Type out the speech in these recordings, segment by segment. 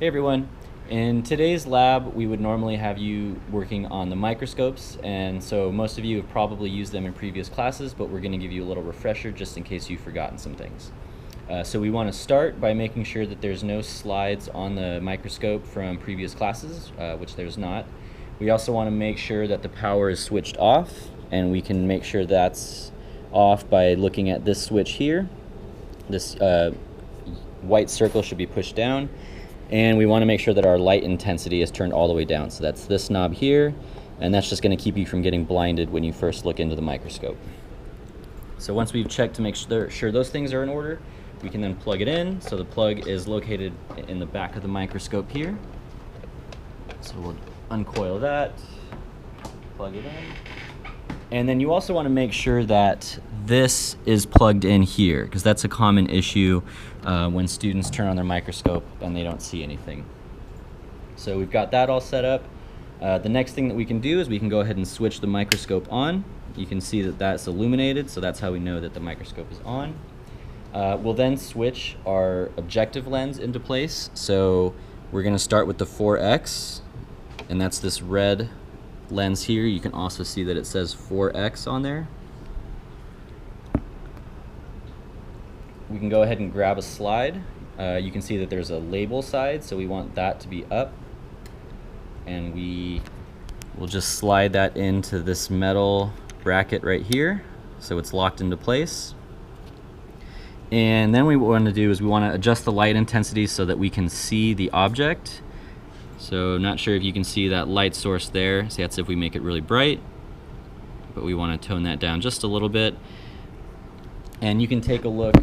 Hey everyone. In today's lab, we would normally have you working on the microscopes, and so most of you have probably used them in previous classes, but we're going to give you a little refresher just in case you've forgotten some things. So we want to start by making sure that there's no slides on the microscope from previous classes, which there's not. We also want to make sure that the power is switched off, and we can make sure that's off by looking at this switch here. This white circle should be pushed down. And we want to make sure that our light intensity is turned all the way down. So that's this knob here, and that's just going to keep you from getting blinded when you first look into the microscope. So once we've checked to make sure those things are in order, we can then plug it in. So the plug is located in the back of the microscope here. So we'll uncoil that, plug it in. And then you also want to make sure that this is plugged in here, because that's a common issue when students turn on their microscope and they don't see anything. So we've got that all set up. The next thing that we can do is we can go ahead and switch the microscope on. You can see that that's illuminated, so that's how we know that the microscope is on. We'll then switch our objective lens into place. So we're going to start with the 4X, and that's this red lens here. You can also see that it says 4X on there. We can go ahead and grab a slide. You can see that there's a label side, so we want that to be up. And we will just slide that into this metal bracket right here, so it's locked into place. And then what we want to do is we want to adjust the light intensity so that we can see the object. So not sure if you can see that light source there. See, that's if we make it really bright, but we want to tone that down just a little bit. And you can take a look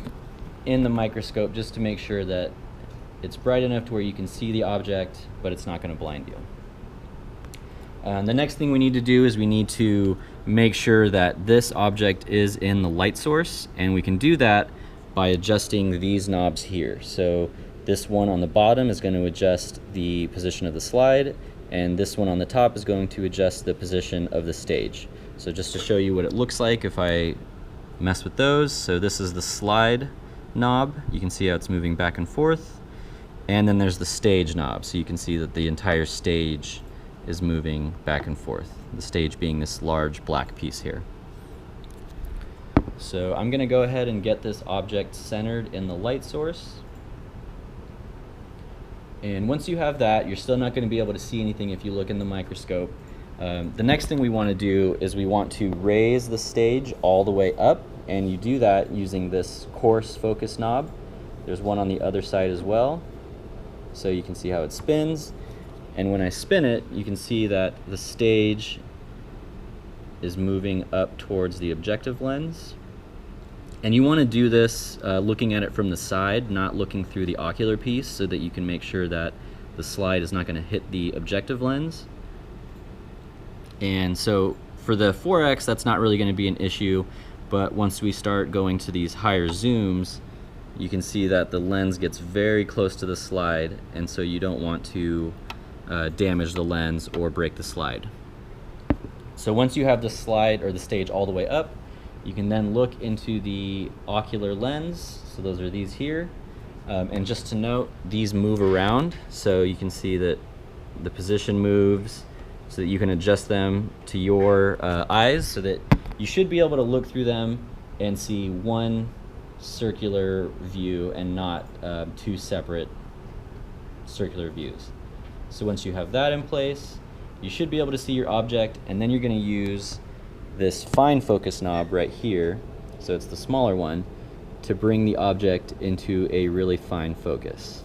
in the microscope just to make sure that it's bright enough to where you can see the object, but it's not going to blind you. The next thing we need to do is we need to make sure that this object is in the light source, and we can do that by adjusting these knobs here. So this one on the bottom is going to adjust the position of the slide, and this one on the top is going to adjust the position of the stage. So just to show you what it looks like if I mess with those, so this is the slide knob. You can see how it's moving back and forth. And then there's the stage knob, so you can see that the entire stage is moving back and forth. The stage being this large black piece here. So I'm going to go ahead and get this object centered in the light source. And once you have that, you're still not going to be able to see anything if you look in the microscope. The next thing we want to do is we want to raise the stage all the way up, and you do that using this coarse focus knob. There's one on the other side as well, so you can see how it spins. And when I spin it, you can see that the stage is moving up towards the objective lens. And you want to do this looking at it from the side, not looking through the ocular piece, so that you can make sure that the slide is not going to hit the objective lens. And so for the 4X, that's not really going to be an issue, but once we start going to these higher zooms, you can see that the lens gets very close to the slide, and so you don't want to damage the lens or break the slide. So once you have the slide or the stage all the way up, you can then look into the ocular lens. So those are these here. And just to note, these move around. So you can see that the position moves so that you can adjust them to your eyes, so that you should be able to look through them and see one circular view and not two separate circular views. So once you have that in place, you should be able to see your object, and then you're going to use this fine focus knob right here, so it's the smaller one, to bring the object into a really fine focus.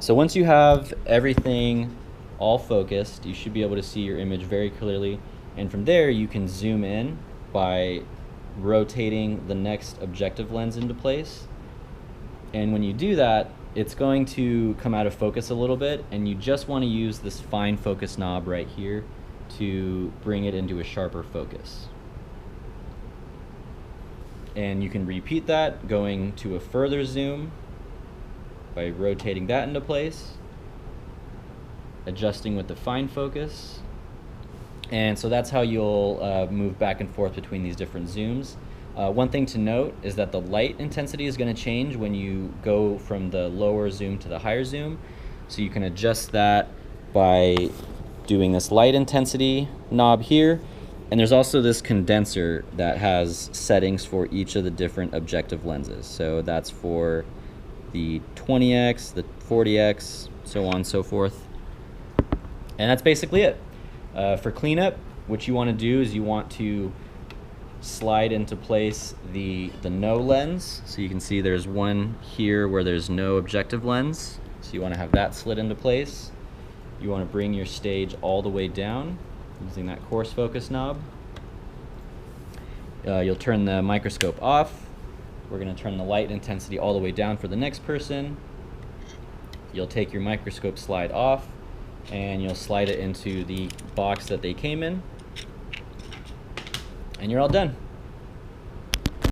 So once you have everything all focused, you should be able to see your image very clearly, and from there you can zoom in by rotating the next objective lens into place. And when you do that, it's going to come out of focus a little bit, and you just want to use this fine focus knob right here to bring it into a sharper focus. And you can repeat that going to a further zoom by rotating that into place, adjusting with the fine focus, And so that's how you'll move back and forth between these different zooms. One thing to note is that the light intensity is going to change when you go from the lower zoom to the higher zoom. So you can adjust that by doing this light intensity knob here. And there's also this condenser that has settings for each of the different objective lenses. So that's for the 20x, the 40x, so on and so forth. And that's basically it. For cleanup, what you want to do is you want to slide into place the no lens. So you can see there's one here where there's no objective lens. So you want to have that slid into place. You want to bring your stage all the way down using that coarse focus knob. You'll turn the microscope off. We're going to turn the light intensity all the way down for the next person. You'll take your microscope slide off and you'll slide it into the box that they came in. And you're all done.